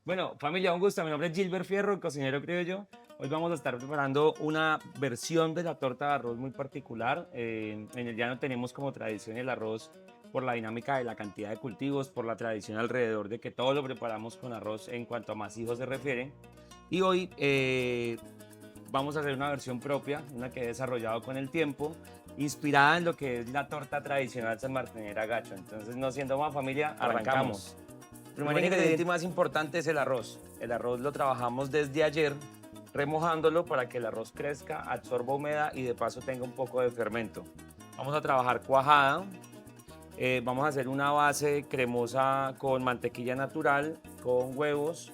Bueno, familia, un gusto. Mi nombre es Gilbert Fierro, cocinero criollo. Hoy vamos a estar preparando una versión de la torta de arroz muy particular. En el llano tenemos como tradición el arroz por la dinámica de la cantidad de cultivos, por la tradición alrededor de que todo lo preparamos con arroz en cuanto a masijos se refiere. Y hoy vamos a hacer una versión propia, una que he desarrollado con el tiempo, inspirada en lo que es la torta tradicional sanmartinera gacho. Entonces, no siendo más familia, arrancamos. El primer ingrediente más importante es el arroz. El arroz lo trabajamos desde ayer, remojándolo para que el arroz crezca, absorba humedad y de paso tenga un poco de fermento. Vamos a trabajar cuajada. Vamos a hacer una base cremosa con mantequilla natural, con huevos,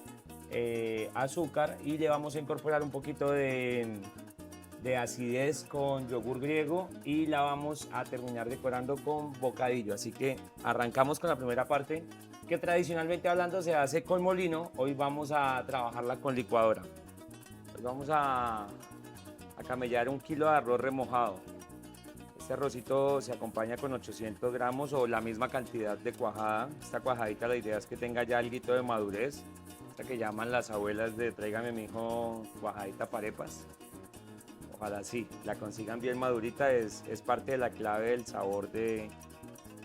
azúcar y le vamos a incorporar un poquito de acidez con yogur griego y la vamos a terminar decorando con bocadillo. Así que arrancamos con la primera parte que tradicionalmente hablando se hace con molino. Hoy vamos a trabajarla con licuadora. Pues vamos a camellar 1 kilo de arroz remojado. Este arrocito se acompaña con 800 gramos o la misma cantidad de cuajada. Esta cuajadita la idea es que tenga ya alguito de madurez. Esta que llaman las abuelas de tráigame mi hijo cuajadita parepas. Ojalá sí, la consigan bien madurita, es parte de la clave del sabor de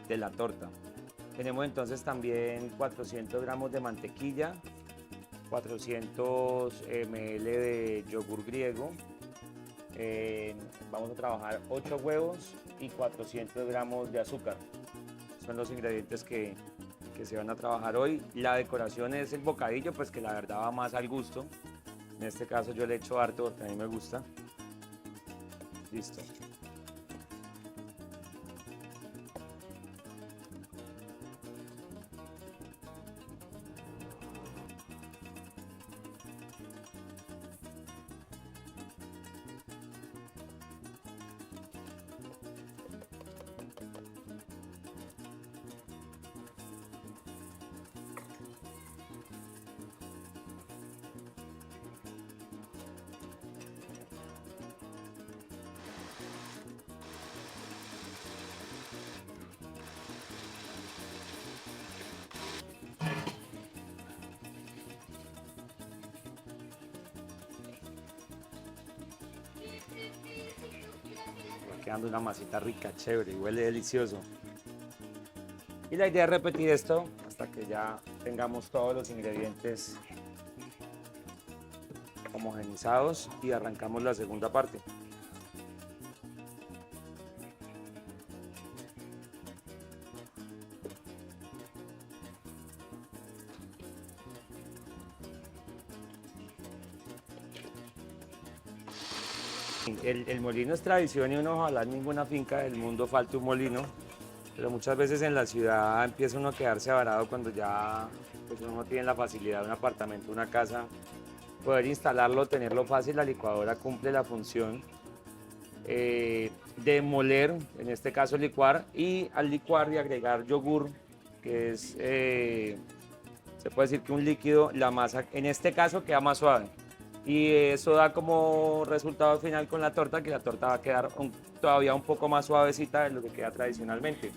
la torta. Tenemos entonces también 400 gramos de mantequilla, 400 ml de yogur griego, vamos a trabajar 8 huevos y 400 gramos de azúcar. Son los ingredientes que se van a trabajar hoy. La decoración es el bocadillo, pues que la verdad va más al gusto. En este caso yo le echo harto porque a mí me gusta. Listo. Va quedando una masita rica, chévere y huele delicioso. Y la idea es repetir esto hasta que ya tengamos todos los ingredientes homogenizados y arrancamos la segunda parte. El molino es tradición y uno ojalá en ninguna finca del mundo falte un molino, pero muchas veces en la ciudad empieza uno a quedarse varado cuando ya pues uno no tiene la facilidad de un apartamento, una casa, poder instalarlo, tenerlo fácil. La licuadora cumple la función de moler, en este caso licuar, y al licuar y agregar yogur, que es, se puede decir que un líquido, la masa en este caso queda más suave. Y eso da como resultado final con la torta, que la torta va a quedar todavía un poco más suavecita de lo que queda tradicionalmente.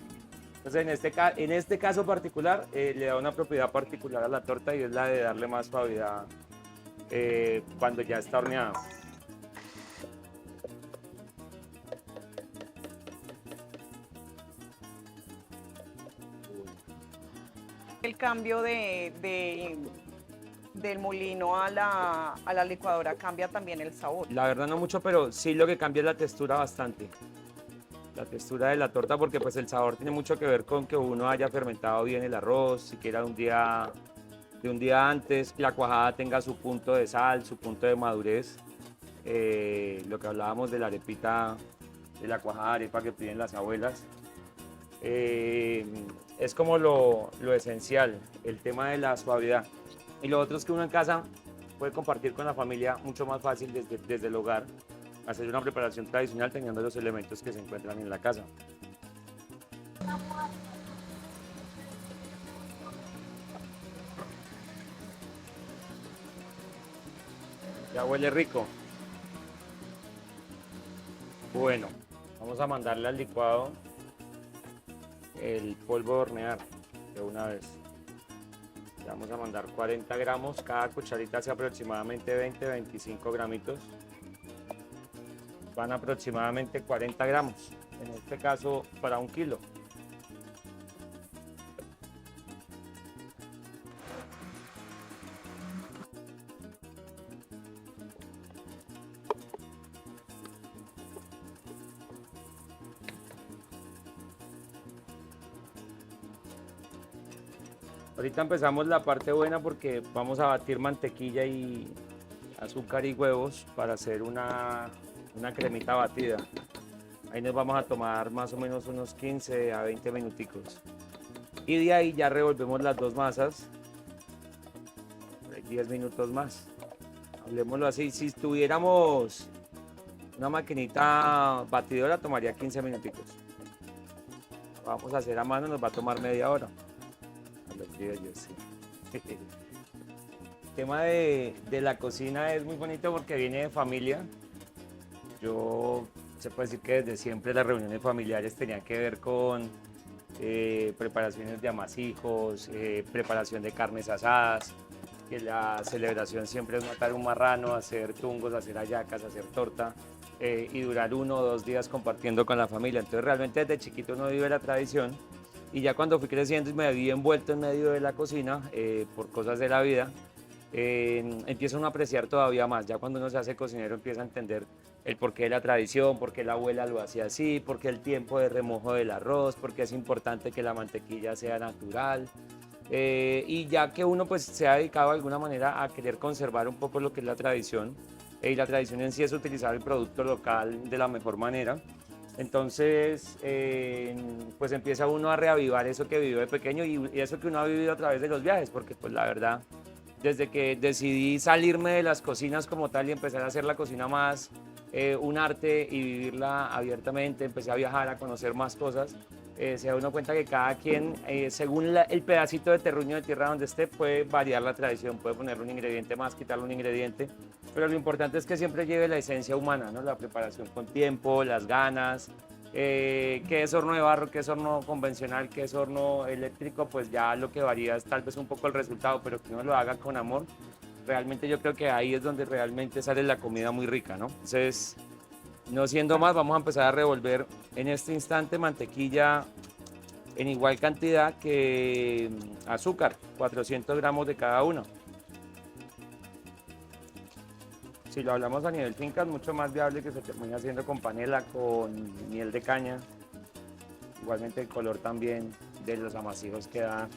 Entonces, en este caso particular, le da una propiedad particular a la torta y es la de darle más suavidad cuando ya está horneada. El cambio del molino a la licuadora cambia también el sabor. La verdad no mucho, pero sí lo que cambia es la textura bastante. La textura de la torta, porque pues el sabor tiene mucho que ver con que uno haya fermentado bien el arroz, siquiera de un día antes, la cuajada tenga su punto de sal, su punto de madurez. Lo que hablábamos de la arepita, de la cuajada de arepa que piden las abuelas. Eh, es como lo esencial, el tema de la suavidad. Y lo otro es que uno en casa puede compartir con la familia mucho más fácil desde el hogar, hacer una preparación tradicional teniendo los elementos que se encuentran en la casa. Ya huele rico. Bueno, vamos a mandarle al licuado el polvo de hornear de una vez. Le vamos a mandar 40 gramos, cada cucharita hace aproximadamente 20-25 gramitos. Van aproximadamente 40 gramos, en este caso para 1 kilo. Ahorita empezamos la parte buena porque vamos a batir mantequilla y azúcar y huevos para hacer una cremita batida. Ahí nos vamos a tomar más o menos unos 15 a 20 minuticos. Y de ahí ya revolvemos las dos masas, 10 minutos más. Hablemoslo así, si tuviéramos una maquinita batidora tomaría 15 minuticos. Vamos a hacer a mano, nos va a tomar media hora. A los días yo sí. El tema de la cocina es muy bonito porque viene de familia. Yo se puede decir que desde siempre las reuniones familiares tenían que ver con preparaciones de amasijos, preparación de carnes asadas, que la celebración siempre es matar un marrano, hacer tungos, hacer hallacas, hacer torta y durar 1 o 2 días compartiendo con la familia. Entonces realmente desde chiquito uno vive la tradición y ya cuando fui creciendo y me vi envuelto en medio de la cocina por cosas de la vida, empieza uno a apreciar todavía más. Ya cuando uno se hace cocinero empieza a entender el porqué de la tradición, por qué la abuela lo hacía así, por qué el tiempo de remojo del arroz, por qué es importante que la mantequilla sea natural. Y ya que uno pues se ha dedicado de alguna manera a querer conservar un poco lo que es la tradición, y la tradición en sí es utilizar el producto local de la mejor manera, entonces pues empieza uno a reavivar eso que vivió de pequeño y eso que uno ha vivido a través de los viajes, porque pues la verdad, desde que decidí salirme de las cocinas como tal y empezar a hacer la cocina más un arte y vivirla abiertamente, empecé a viajar, a conocer más cosas, se da uno cuenta que cada quien, según el pedacito de terruño de tierra donde esté, puede variar la tradición, puede ponerle un ingrediente más, quitarle un ingrediente, pero lo importante es que siempre lleve la esencia humana, ¿no? La preparación con tiempo, las ganas, qué es horno de barro, qué es horno convencional, qué es horno eléctrico, pues ya lo que varía es tal vez un poco el resultado, pero que uno lo haga con amor. Realmente yo creo que ahí es donde realmente sale la comida muy rica, ¿no? Entonces, no siendo más, vamos a empezar a revolver en este instante mantequilla en igual cantidad que azúcar, 400 gramos de cada uno. Si lo hablamos a nivel finca, es mucho más viable que se termine haciendo con panela, con miel de caña. Igualmente el color también de los amasijos queda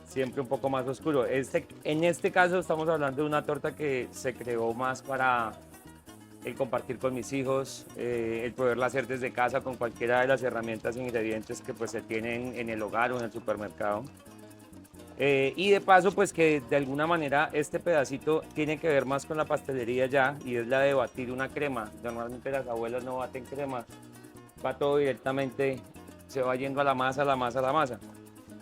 siempre un poco más oscuro. En este caso estamos hablando de una torta que se creó más para el compartir con mis hijos, el poderla hacer desde casa con cualquiera de las herramientas e ingredientes que pues se tienen en el hogar o en el supermercado. Y de paso pues que de alguna manera este pedacito tiene que ver más con la pastelería ya y es la de batir una crema. Normalmente las abuelas no baten crema, va todo directamente, se va yendo a la masa, a la masa, a la masa.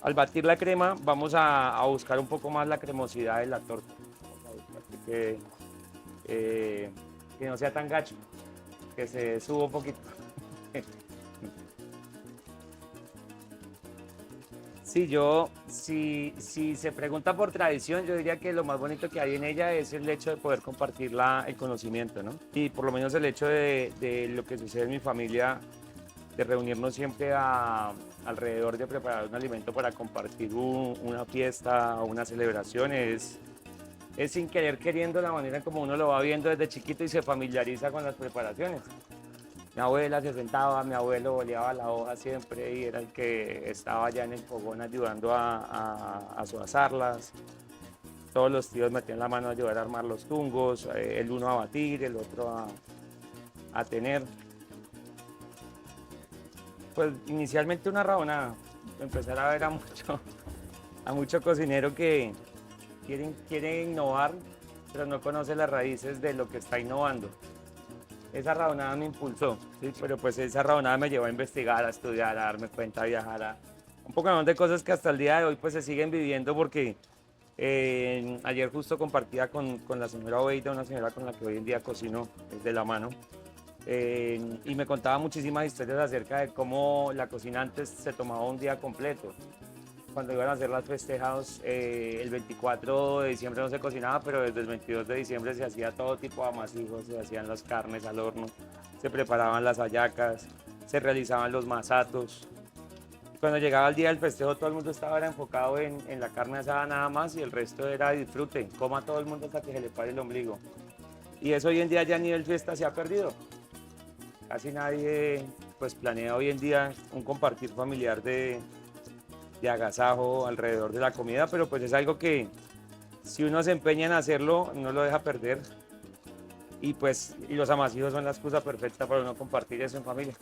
Al batir la crema vamos a buscar un poco más la cremosidad de la torta. Vamos a buscar que no sea tan gacho, que se suba un poquito. Sí, si se pregunta por tradición, yo diría que lo más bonito que hay en ella es el hecho de poder compartir el conocimiento, ¿no? Y por lo menos el hecho de lo que sucede en mi familia, de reunirnos siempre alrededor de preparar un alimento para compartir una fiesta o una celebración es sin querer queriendo la manera como uno lo va viendo desde chiquito y se familiariza con las preparaciones. Mi abuela se sentaba, mi abuelo boleaba la hoja siempre y era el que estaba allá en el fogón ayudando a suazarlas. Todos los tíos metían la mano a ayudar a armar los tungos, el uno a batir, el otro a tener. Pues inicialmente una rabonada, empezar a ver a mucho cocinero que quiere innovar, pero no conoce las raíces de lo que está innovando. Esa rabonada me impulsó, ¿sí? Pero pues esa rabonada me llevó a investigar, a estudiar, a darme cuenta, a viajar, a un poco de cosas que hasta el día de hoy pues se siguen viviendo porque ayer justo compartía con la señora Obeida, una señora con la que hoy en día cocino de la mano, y me contaba muchísimas historias acerca de cómo la cocina antes se tomaba un día completo. cuando iban a hacer las festejados, el 24 de diciembre no se cocinaba, pero desde el 22 de diciembre se hacía todo tipo de amasijos, se hacían las carnes al horno, se preparaban las hallacas, se realizaban los masatos. Cuando llegaba el día del festejo, todo el mundo estaba era enfocado en la carne asada nada más y el resto era disfrute, coma todo el mundo hasta que se le pare el ombligo. Y eso hoy en día ya a nivel fiesta se ha perdido. Casi nadie pues planea hoy en día un compartir familiar de agasajo alrededor de la comida, pero pues es algo que si uno se empeña en hacerlo, no lo deja perder. Y pues y los amasijos son la excusa perfecta para uno compartir eso en familia.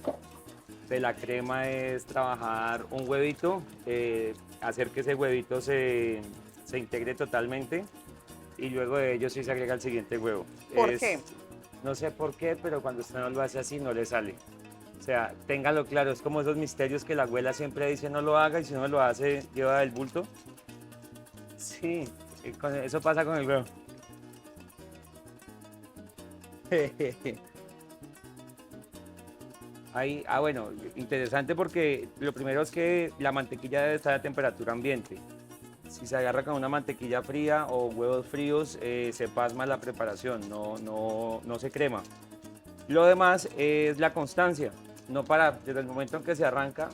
De la crema es trabajar un huevito, hacer que ese huevito se integre totalmente y luego de ello sí se agrega el siguiente huevo. ¿Por qué? No sé por qué, pero cuando usted no lo hace así no le sale. O sea, téngalo claro, es como esos misterios que la abuela siempre dice no lo haga y si no lo hace lleva el bulto. Sí, eso pasa con el huevo. Ahí, bueno, interesante porque lo primero es que la mantequilla debe estar a temperatura ambiente. Si se agarra con una mantequilla fría o huevos fríos, se pasma la preparación, no se crema. Lo demás es la constancia, no parar desde el momento en que se arranca,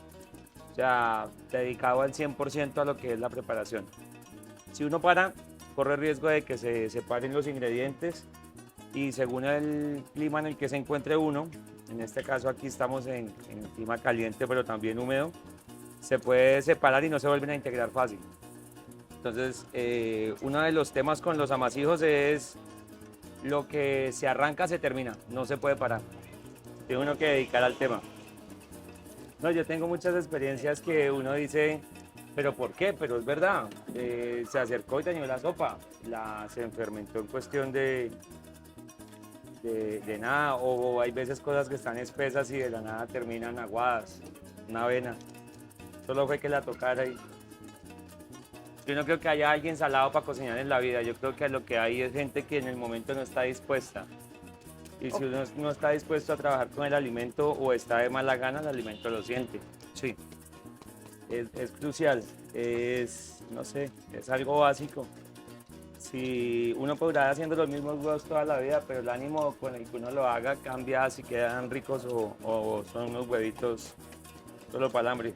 o sea, dedicado al 100% a lo que es la preparación. Si uno para, corre riesgo de que se separen los ingredientes y según el clima en el que se encuentre uno, en este caso aquí estamos en clima caliente pero también húmedo, se puede separar y no se vuelven a integrar fácil. Entonces, uno de los temas con los amasijos es lo que se arranca se termina, no se puede parar. Tiene uno que dedicar al tema. No, yo tengo muchas experiencias que uno dice, pero ¿por qué? Pero es verdad, se acercó y dañó la sopa, se enfermentó en cuestión de nada, o hay veces cosas que están espesas y de la nada terminan aguadas, una avena. Solo fue que la tocara y yo no creo que haya alguien salado para cocinar en la vida, yo creo que lo que hay es gente que en el momento no está dispuesta. Y si uno no está dispuesto a trabajar con el alimento o está de mala gana, el alimento lo siente. Sí, es crucial, no sé, es algo básico. Si uno podrá haciendo los mismos huevos toda la vida, pero el ánimo con el que uno lo haga cambia si quedan ricos o son unos huevitos solo para el hambre.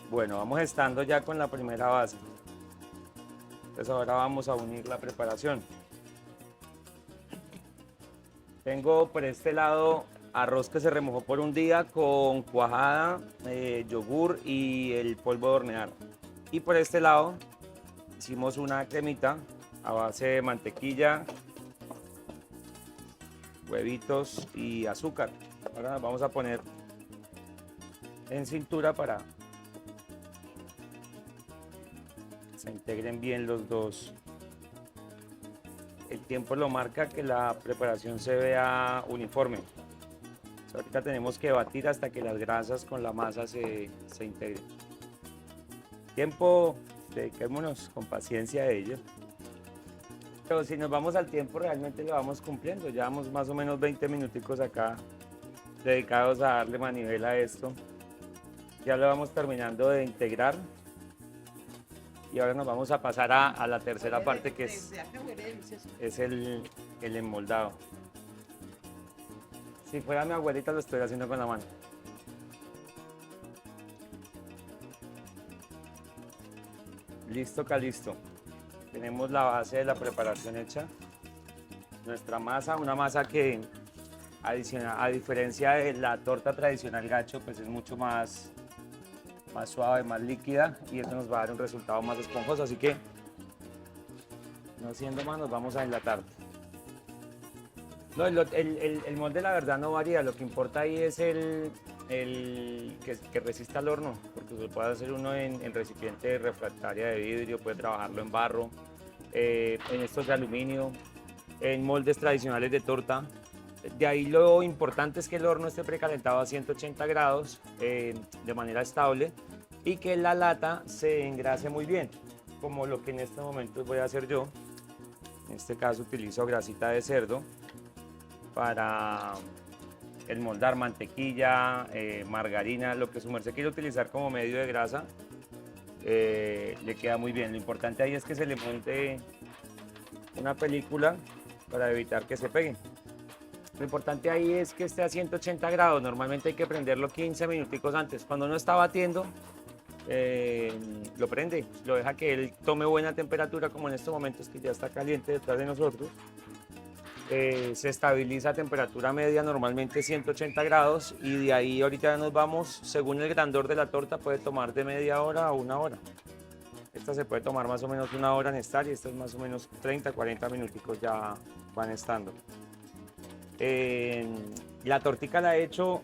Bueno, vamos estando ya con la primera base. Entonces ahora vamos a unir la preparación. Tengo por este lado arroz que se remojó por un día con cuajada, yogur y el polvo de hornear. Y por este lado hicimos una cremita a base de mantequilla, huevitos y azúcar. Ahora nos vamos a poner en cintura para que se integren bien los dos. El tiempo lo marca que la preparación se vea uniforme. Ahorita tenemos que batir hasta que las grasas con la masa se integren. Tiempo, dediquémonos con paciencia a ello. Pero si nos vamos al tiempo realmente lo vamos cumpliendo. Llevamos más o menos 20 minuticos acá dedicados a darle manivela a esto. Ya lo vamos terminando de integrar. Y ahora nos vamos a pasar a la tercera parte que es el enmoldado. Si fuera mi abuelita lo estoy haciendo con la mano. Listo, listo. Tenemos la base de la preparación hecha. Nuestra masa, una masa que a diferencia de la torta tradicional gacho, pues es mucho más suave, más líquida y eso nos va a dar un resultado más esponjoso, así que no siendo más nos vamos a enlatar. No, el molde la verdad no varía, lo que importa ahí es que resista al horno, porque se puede hacer uno en recipiente refractaria de vidrio, puede trabajarlo en barro, en estos de aluminio, en moldes tradicionales de torta. De ahí lo importante es que el horno esté precalentado a 180 grados de manera estable y que la lata se engrase muy bien, como lo que en este momento voy a hacer yo. En este caso utilizo grasita de cerdo para el moldar, mantequilla, margarina, lo que su merced quiere utilizar como medio de grasa, le queda muy bien. Lo importante ahí es que se le monte una película para evitar que se peguen. Lo importante ahí es que esté a 180 grados. Normalmente hay que prenderlo 15 minuticos antes. Cuando uno está batiendo, lo prende, lo deja que él tome buena temperatura, como en estos momentos que ya está caliente detrás de nosotros. Se estabiliza a temperatura media, normalmente 180 grados, y de ahí ahorita nos vamos, según el grandor de la torta, puede tomar de media hora a una hora. Esta se puede tomar más o menos una hora en estar y esta es más o menos 30, 40 minuticos ya van estando. La tortica la he hecho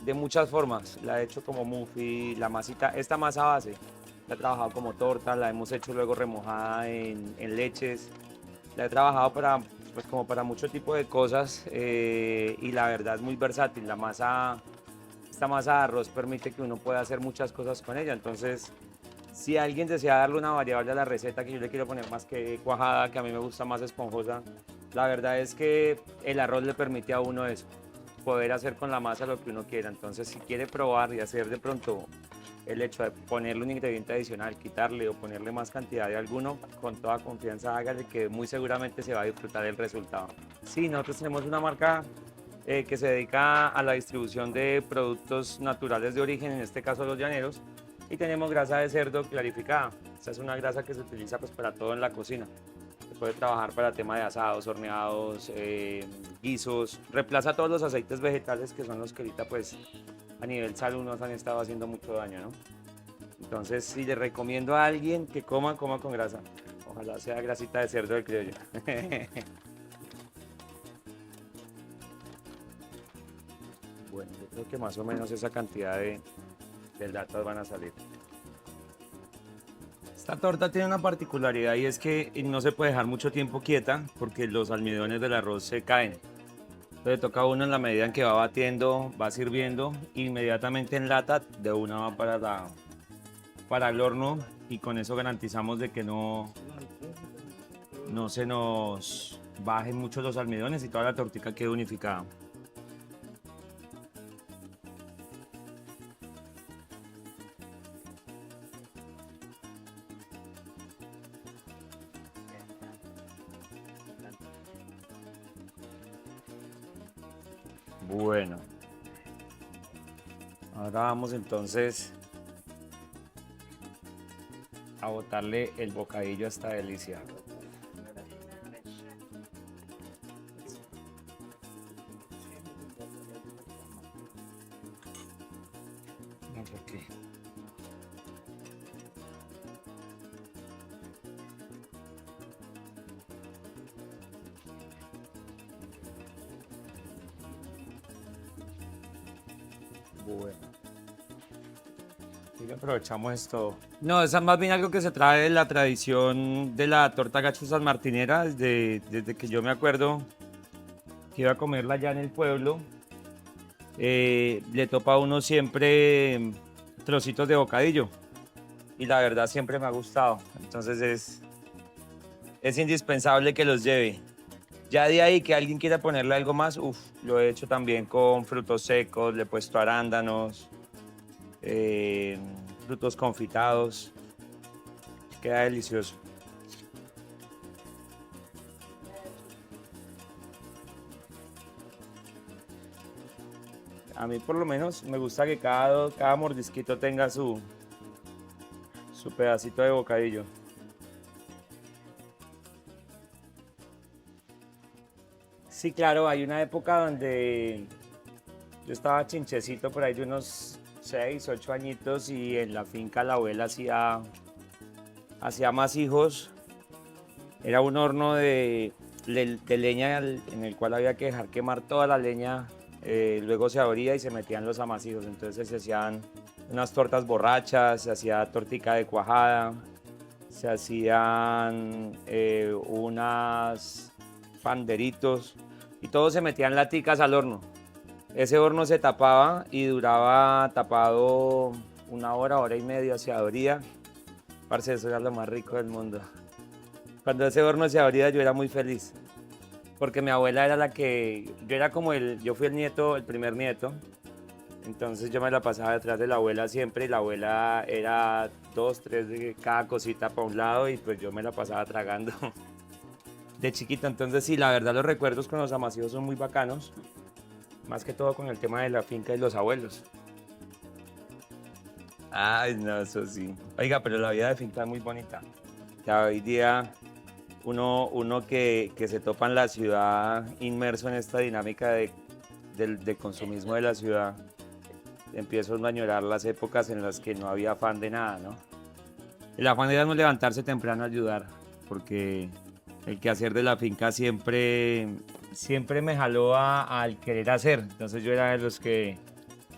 de muchas formas. La he hecho como muffin, la masita, esta masa base, la he trabajado como torta, la hemos hecho luego remojada en leches. La he trabajado para, pues como para mucho tipo de cosas, y la verdad es muy versátil. Esta masa de arroz permite que uno pueda hacer muchas cosas con ella. Entonces, si alguien desea darle una variable a la receta, que yo le quiero poner más que cuajada, que a mí me gusta más esponjosa, la verdad es que el arroz le permite a uno eso, poder hacer con la masa lo que uno quiera. Entonces, si quiere probar y hacer de pronto el hecho de ponerle un ingrediente adicional, quitarle o ponerle más cantidad de alguno, con toda confianza hágale, que muy seguramente se va a disfrutar el resultado. Sí, nosotros tenemos una marca que se dedica a la distribución de productos naturales de origen, en este caso los llaneros, y tenemos grasa de cerdo clarificada. Esta es una grasa que se utiliza pues para todo en la cocina. Se puede trabajar para tema de asados, horneados, guisos, reemplaza todos los aceites vegetales que son los que ahorita pues a nivel salud nos han estado haciendo mucho daño, ¿no? Entonces, si le recomiendo a alguien que coma con grasa. Ojalá sea grasita de cerdo del criollo. Bueno, yo creo que más o menos esa cantidad de latas van a salir. Esta torta tiene una particularidad y es que no se puede dejar mucho tiempo quieta porque los almidones del arroz se caen. Entonces toca a uno en la medida en que va batiendo, va sirviendo, inmediatamente en lata, de una va para el horno, y con eso garantizamos de que no se nos bajen mucho los almidones y toda la tortica quede unificada. Bueno, ahora vamos entonces a botarle el bocadillo a esta delicia. No, ¿por qué? Bueno, y aprovechamos esto. No, esa es más bien algo que se trae de la tradición de la torta gacho sanmartinera, desde que yo me acuerdo que iba a comerla allá en el pueblo. Le topa a uno siempre trocitos de bocadillo y la verdad siempre me ha gustado. Entonces es indispensable que los lleve. Ya de ahí que alguien quiera ponerle algo más, lo he hecho también con frutos secos, le he puesto arándanos, frutos confitados, queda delicioso. A mí por lo menos me gusta que cada mordisquito tenga su pedacito de bocadillo. Sí, claro, hay una época donde yo estaba chinchecito por ahí de unos 6, 8 añitos, y en la finca la abuela hacía más hijos. Era un horno de leña en el cual había que dejar quemar toda la leña, luego se abría y se metían los amasijos. Entonces se hacían unas tortas borrachas, se hacía tortica de cuajada, se hacían unas panderitos, y todo se metía en laticas al horno. Ese horno se tapaba y duraba tapado una hora, hora y media, se abría. Parce, eso era lo más rico del mundo. Cuando ese horno se abría yo era muy feliz. porque mi abuela era la que, yo era como yo fui el nieto, el primer nieto, entonces yo me la pasaba detrás de la abuela siempre y la abuela era dos, tres de cada cosita para un lado y pues yo me la pasaba tragando de chiquito. Entonces sí, la verdad los recuerdos con los amasivos son muy bacanos, más que todo con el tema de la finca y los abuelos. Ay, no, eso sí. Oiga, pero la vida de finca es muy bonita. Ya hoy día uno que se topa en la ciudad inmerso en esta dinámica de consumismo de la ciudad, empiezo a añorar las épocas en las que no había afán de nada, ¿no? El afán era no levantarse temprano a ayudar, porque el quehacer de la finca siempre me jaló al querer hacer. Entonces yo era de los que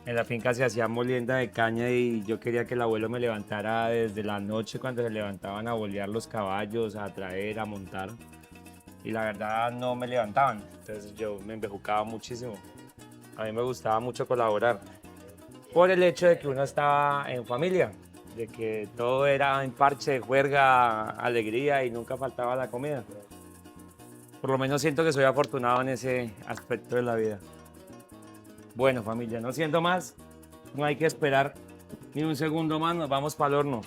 en la finca se hacía molienda de caña y yo quería que el abuelo me levantara desde la noche cuando se levantaban a bolear los caballos, a traer, a montar. Y la verdad no me levantaban, entonces yo me embejucaba muchísimo. A mí me gustaba mucho colaborar por el hecho de que uno estaba en familia, de que todo era en parche, juerga, alegría y nunca faltaba la comida. Por lo menos siento que soy afortunado en ese aspecto de la vida. Bueno, familia, no siendo más, no hay que esperar ni un segundo más, nos vamos para el horno.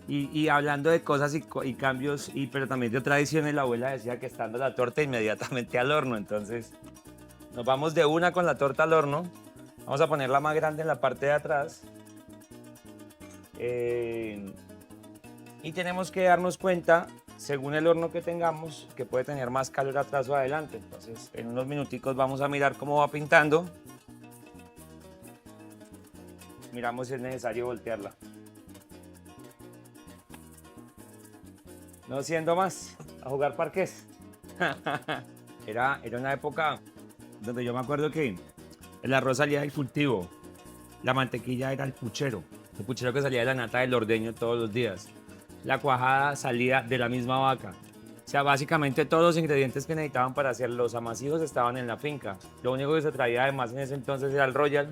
Y hablando de cosas y cambios, pero también de tradiciones, la abuela decía que estando la torta inmediatamente al horno, entonces nos vamos de una con la torta al horno. Vamos a ponerla más grande en la parte de atrás. Y tenemos que darnos cuenta, según el horno que tengamos, que puede tener más calor atrás o adelante. Entonces, en unos minuticos vamos a mirar cómo va pintando. Miramos si es necesario voltearla. No siendo más, a jugar parqués. Era una época donde yo me acuerdo que el arroz salía del cultivo, la mantequilla era el puchero que salía de la nata del ordeño todos los días. La cuajada salía de la misma vaca. O sea, básicamente todos los ingredientes que necesitaban para hacer los amasivos estaban en la finca. Lo único que se traía además en ese entonces era el Royal,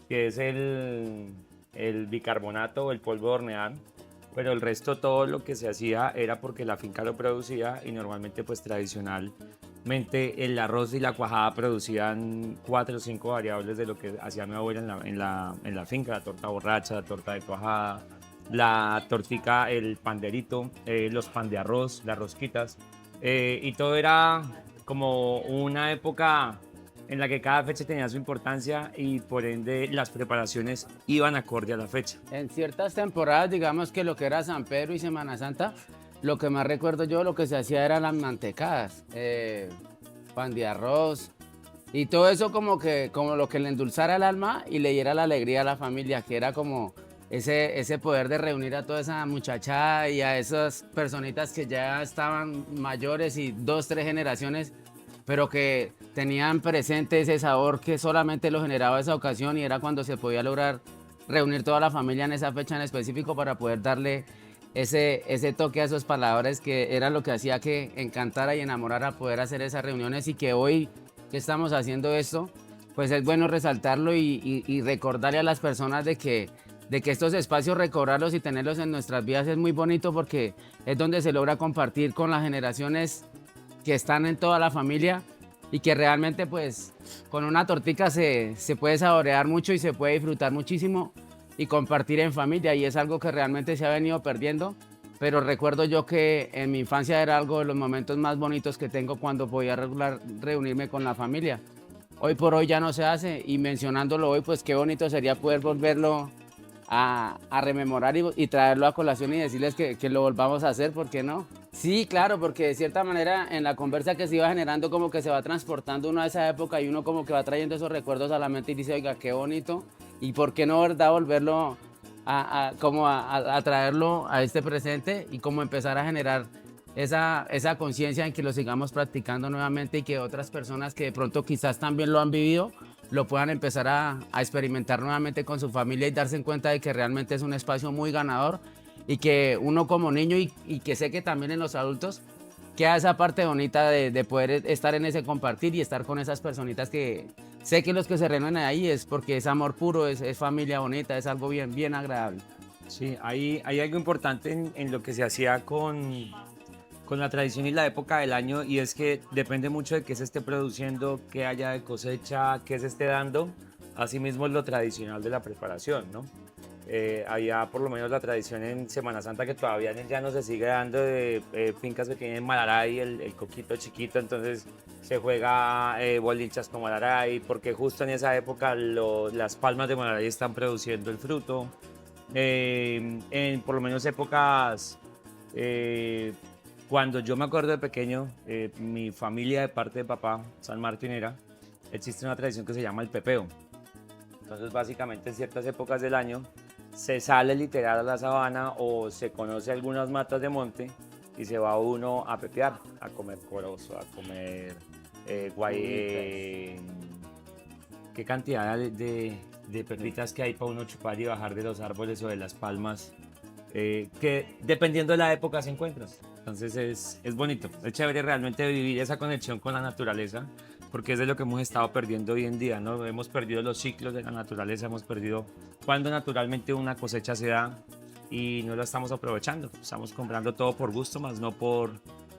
que es el bicarbonato o el polvo de hornear. Pero el resto, todo lo que se hacía era porque la finca lo producía y normalmente pues tradicionalmente el arroz y la cuajada producían 4 o 5 variables de lo que hacía mi abuela en la finca, la torta borracha, la torta de cuajada, la tortica, el panderito, los pan de arroz, las rosquitas, y todo era como una época en la que cada fecha tenía su importancia y por ende las preparaciones iban acorde a la fecha. En ciertas temporadas, digamos que lo que era San Pedro y Semana Santa, lo que más recuerdo yo, lo que se hacía eran las mantecadas, pan de arroz y todo eso como lo que le endulzara el alma y le diera la alegría a la familia, que era como ese poder de reunir a toda esa muchachada y a esas personitas que ya estaban mayores y 2, 3 generaciones, pero que tenían presente ese sabor que solamente lo generaba esa ocasión y era cuando se podía lograr reunir toda la familia en esa fecha en específico para poder darle ese toque a esos palabras que era lo que hacía que encantara y enamorara poder hacer esas reuniones y que hoy que estamos haciendo esto, pues es bueno resaltarlo y recordarle a las personas de que estos espacios recobrarlos y tenerlos en nuestras vidas es muy bonito porque es donde se logra compartir con las generaciones que están en toda la familia y que realmente pues con una tortica se puede saborear mucho y se puede disfrutar muchísimo y compartir en familia y es algo que realmente se ha venido perdiendo, pero recuerdo yo que en mi infancia era algo de los momentos más bonitos que tengo cuando podía reunirme con la familia. Hoy por hoy ya no se hace y mencionándolo hoy pues qué bonito sería poder volverlo a rememorar y traerlo a colación y decirles que lo volvamos a hacer, ¿por qué no? Sí, claro, porque de cierta manera en la conversa que se iba generando como que se va transportando uno a esa época y uno como que va trayendo esos recuerdos a la mente y dice, oiga, qué bonito, y por qué no, ¿verdad? Volverlo a traerlo a este presente y como empezar a generar esa conciencia en que lo sigamos practicando nuevamente y que otras personas que de pronto quizás también lo han vivido lo puedan empezar a experimentar nuevamente con su familia y darse cuenta de que realmente es un espacio muy ganador y que uno como niño y que sé que también en los adultos queda esa parte bonita de poder estar en ese compartir y estar con esas personitas que sé que los que se reúnen ahí es porque es amor puro, es familia bonita, es algo bien agradable. Sí, hay algo importante en lo que se hacía con con la tradición y la época del año, y es que depende mucho de qué se esté produciendo, qué haya de cosecha, qué se esté dando. Asimismo es lo tradicional de la preparación, ¿no? Había por lo menos la tradición en Semana Santa que todavía en el llano se sigue dando de fincas que tienen malaray, el coquito chiquito, entonces se juega bolichas con malaray, porque justo en esa época las palmas de malaray están produciendo el fruto. En por lo menos épocas, cuando yo me acuerdo de pequeño, mi familia de parte de papá, San Martinera, existe una tradición que se llama el pepeo. Entonces básicamente en ciertas épocas del año se sale literal a la sabana o se conoce algunas matas de monte y se va uno a pepear, a comer corozo, a comer qué cantidad de pepitas que hay para uno chupar y bajar de los árboles o de las palmas, que dependiendo de la época se encuentran. Entonces es bonito, es chévere realmente vivir esa conexión con la naturaleza, porque es de lo que hemos estado perdiendo hoy en día, ¿no? Hemos perdido los ciclos de la naturaleza, hemos perdido cuando naturalmente una cosecha se da y no la estamos aprovechando. Estamos comprando todo por gusto, más no por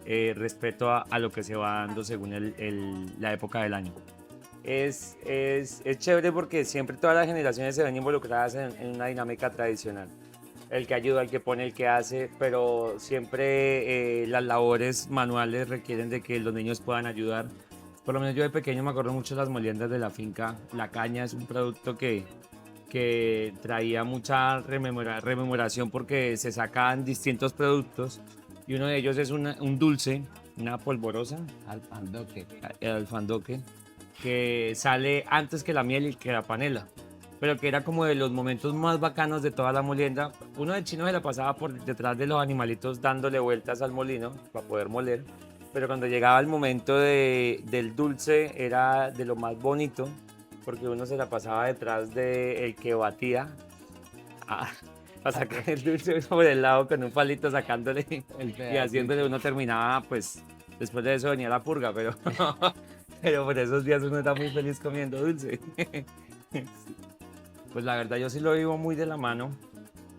respeto a lo que se va dando según la época del año. Es chévere porque siempre todas las generaciones se ven involucradas en una dinámica tradicional. El que ayuda, el que pone, el que hace, pero siempre las labores manuales requieren de que los niños puedan ayudar. Por lo menos yo de pequeño me acuerdo mucho de las moliendas de la finca. La caña es un producto que traía mucha rememoración porque se sacaban distintos productos y uno de ellos es un dulce, una polvorosa, Alfandoque. el alfandoque, que sale antes que la miel y que la panela, pero que era como de los momentos más bacanos de toda la molienda. Uno de chino se la pasaba por detrás de los animalitos dándole vueltas al molino para poder moler, pero cuando llegaba el momento del dulce era de lo más bonito, porque uno se la pasaba detrás del que batía a sacar el dulce por el lado con un palito sacándole y haciéndole. Uno terminaba, pues después de eso venía la purga, pero, pero por esos días uno está muy feliz comiendo dulce. Pues la verdad yo sí lo vivo muy de la mano,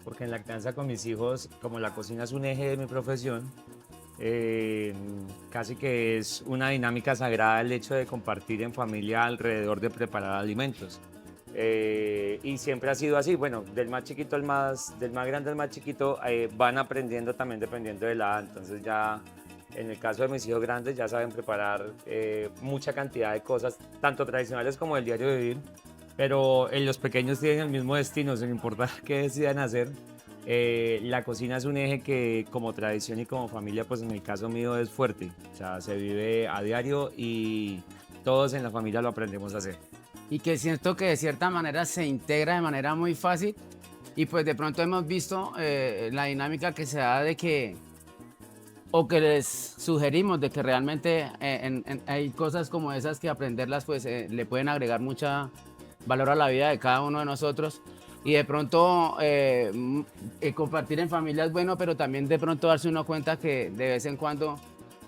porque en la crianza con mis hijos, como la cocina es un eje de mi profesión, casi que es una dinámica sagrada el hecho de compartir en familia alrededor de preparar alimentos. Y siempre ha sido así, bueno, del más chiquito del más grande al más chiquito, van aprendiendo también dependiendo de la edad. Entonces ya en el caso de mis hijos grandes ya saben preparar mucha cantidad de cosas, tanto tradicionales como del diario vivir, pero en los pequeños tienen el mismo destino, sin importar qué decidan hacer. La cocina es un eje que como tradición y como familia, pues en el caso mío es fuerte, o sea, se vive a diario y todos en la familia lo aprendemos a hacer. Y que siento que de cierta manera se integra de manera muy fácil y pues de pronto hemos visto la dinámica que se da de que, o que les sugerimos de que realmente hay cosas como esas que aprenderlas pues le pueden agregar mucha valor a la vida de cada uno de nosotros. Y de pronto compartir en familia es bueno, pero también de pronto darse uno cuenta que de vez en cuando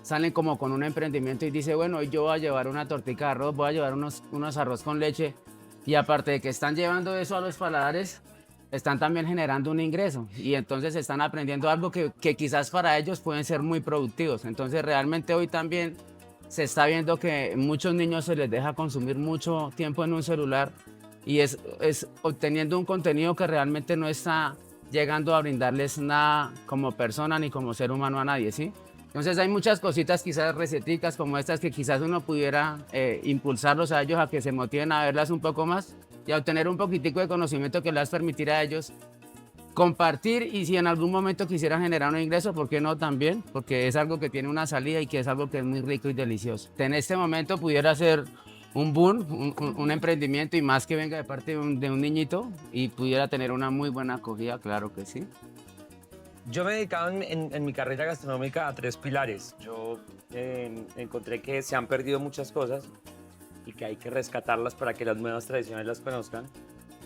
salen como con un emprendimiento y dice, bueno, hoy yo voy a llevar una tortica de arroz, voy a llevar unos arroz con leche. Y aparte de que están llevando eso a los paladares, están también generando un ingreso. Y entonces están aprendiendo algo que quizás para ellos pueden ser muy productivos. Entonces realmente hoy también se está viendo que muchos niños se les deja consumir mucho tiempo en un celular y es obteniendo un contenido que realmente no está llegando a brindarles nada como persona ni como ser humano a nadie, ¿sí? Entonces hay muchas cositas, quizás receticas como estas que quizás uno pudiera impulsarlos a ellos a que se motiven a verlas un poco más y a obtener un poquitico de conocimiento que les permitirá a ellos compartir y si en algún momento quisieran generar un ingreso, ¿por qué no también? Porque es algo que tiene una salida y que es algo que es muy rico y delicioso. En este momento pudiera ser un boom, un emprendimiento y más que venga de parte de un niñito y pudiera tener una muy buena acogida, claro que sí. Yo me he dedicado en mi carrera gastronómica a 3 pilares. Yo encontré que se han perdido muchas cosas y que hay que rescatarlas para que las nuevas tradiciones las conozcan.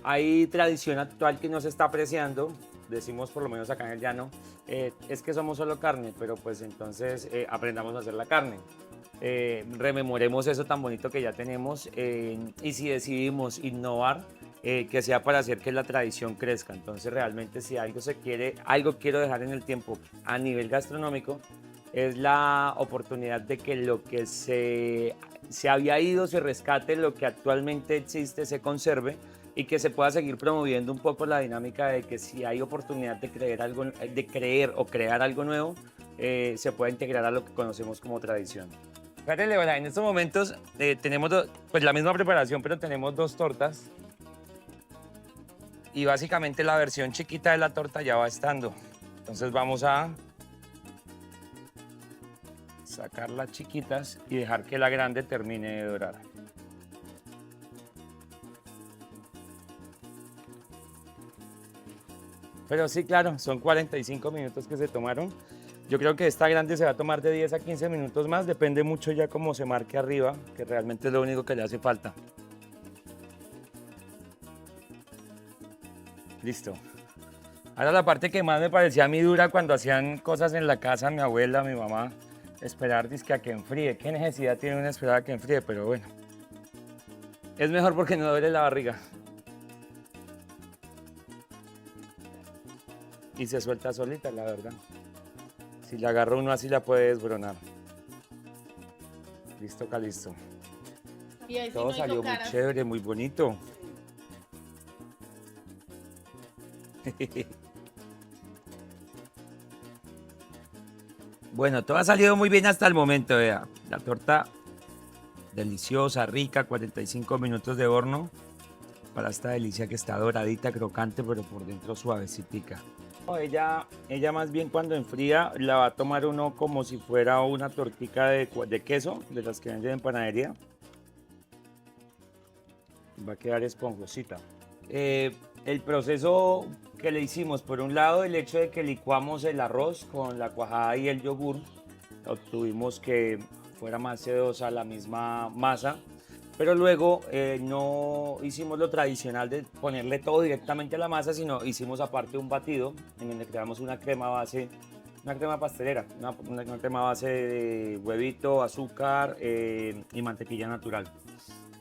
Hay tradición actual que no se está apreciando, decimos por lo menos acá en el llano, es que somos solo carne, pero pues entonces aprendamos a hacer la carne. Rememoremos eso tan bonito que ya tenemos y si decidimos innovar, que sea para hacer que la tradición crezca. Entonces realmente si algo se quiere, algo quiero dejar en el tiempo a nivel gastronómico, es la oportunidad de que lo que se había ido se rescate, lo que actualmente existe se conserve y que se pueda seguir promoviendo un poco la dinámica de que si hay oportunidad de creer o crear algo nuevo, se pueda integrar a lo que conocemos como tradición. Fíjate, hola, en estos momentos tenemos pues la misma preparación, pero tenemos dos tortas. Y básicamente la versión chiquita de la torta ya va estando. Entonces vamos a sacar las chiquitas y dejar que la grande termine de dorar. Pero sí, claro, son 45 minutos que se tomaron. Yo creo que esta grande se va a tomar de 10 a 15 minutos más, depende mucho ya cómo se marque arriba, que realmente es lo único que le hace falta. Listo. Ahora la parte que más me parecía a mí dura cuando hacían cosas en la casa, mi abuela, mi mamá, esperar dizque a que enfríe. ¿Qué necesidad tiene uno esperar a que enfríe? Pero bueno, es mejor porque no duele la barriga. Y se suelta solita, la verdad. Si la agarra uno así la puede desbronar. Listo, listo. Y ahí sí Todo no hizo salió muy caras. chévere, muy bonito. Bueno, todo ha salido muy bien hasta el momento, vea. La torta deliciosa, rica, 45 minutos de horno para esta delicia que está doradita, crocante, pero por dentro suavecitica. Ella más bien cuando enfría la va a tomar uno como si fuera una tortica de queso, de las que venden en panadería. Va a quedar esponjosita. El proceso que le hicimos, por un lado, el hecho de que licuamos el arroz con la cuajada y el yogur, obtuvimos que fuera más sedosa la misma masa, pero luego no hicimos lo tradicional de ponerle todo directamente a la masa, sino hicimos aparte un batido en donde creamos una crema base, una crema pastelera, una crema base de huevito, azúcar y mantequilla natural.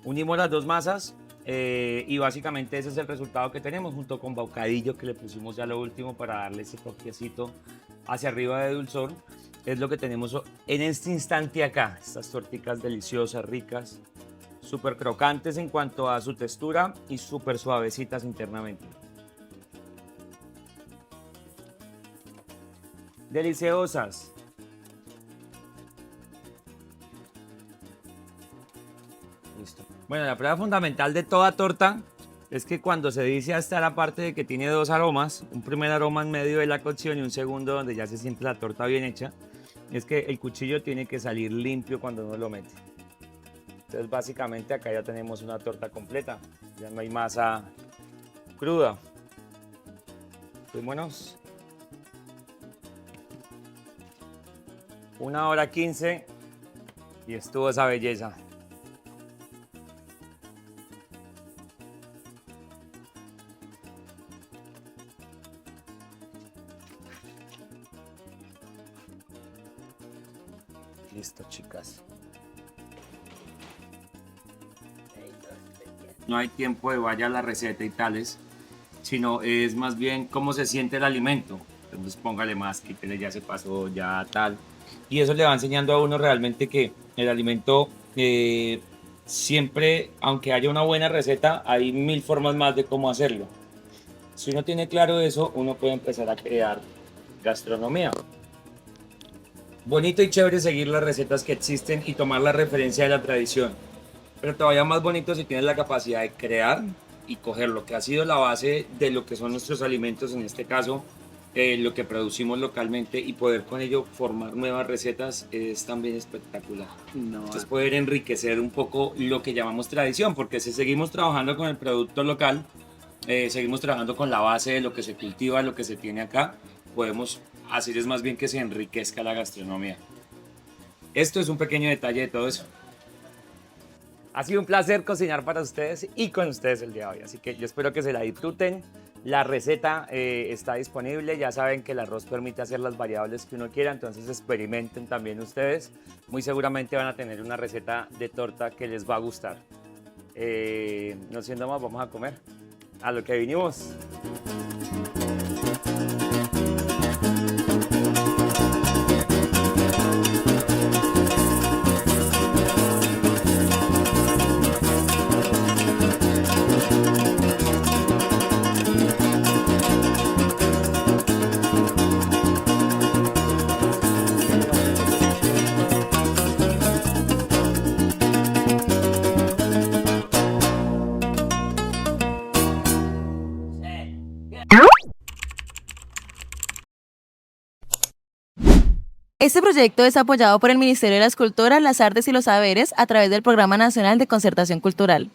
Unimos las dos masas. Y básicamente ese es el resultado que tenemos junto con bocadillo que le pusimos ya lo último para darle ese toquecito hacia arriba de dulzor. Es lo que tenemos en este instante acá. Estas torticas deliciosas, ricas, súper crocantes en cuanto a su textura y súper suavecitas internamente. Deliciosas. Listo. Bueno, la prueba fundamental de toda torta es que cuando se dice hasta la parte de que tiene dos aromas, un primer aroma en medio de la cocción y un segundo donde ya se siente la torta bien hecha, es que el cuchillo tiene que salir limpio cuando uno lo mete. Entonces básicamente acá ya tenemos una torta completa, ya no hay masa cruda. Fuímonos. 1 hora 15 y estuvo esa belleza. Listo, chicas. No hay tiempo de vaya a la receta y tales, sino es más bien cómo se siente el alimento. Entonces póngale más, quítele, ya se pasó, ya tal. Y eso le va enseñando a uno realmente que el alimento siempre, aunque haya una buena receta, hay 1000 formas más de cómo hacerlo. Si uno tiene claro eso, uno puede empezar a crear gastronomía. Bonito y chévere seguir las recetas que existen y tomar la referencia de la tradición, pero todavía más bonito si tienes la capacidad de crear y coger lo que ha sido la base de lo que son nuestros alimentos, en este caso lo que producimos localmente, y poder con ello formar nuevas recetas es también espectacular. Entonces poder enriquecer un poco lo que llamamos tradición, porque si seguimos trabajando con el producto local, seguimos trabajando con la base de lo que se cultiva, lo que se tiene acá, podemos hacer es más bien que se enriquezca la gastronomía. Esto es un pequeño detalle de todo eso. Ha sido un placer cocinar para ustedes y con ustedes el día de hoy, así que yo espero que se la disfruten. La receta está disponible, ya saben que el arroz permite hacer las variables que uno quiera, entonces experimenten también ustedes. Muy seguramente van a tener una receta de torta que les va a gustar. No siendo más, vamos a comer a lo que vinimos. Este proyecto es apoyado por el Ministerio de las Culturas, las Artes y los Saberes a través del Programa Nacional de Concertación Cultural.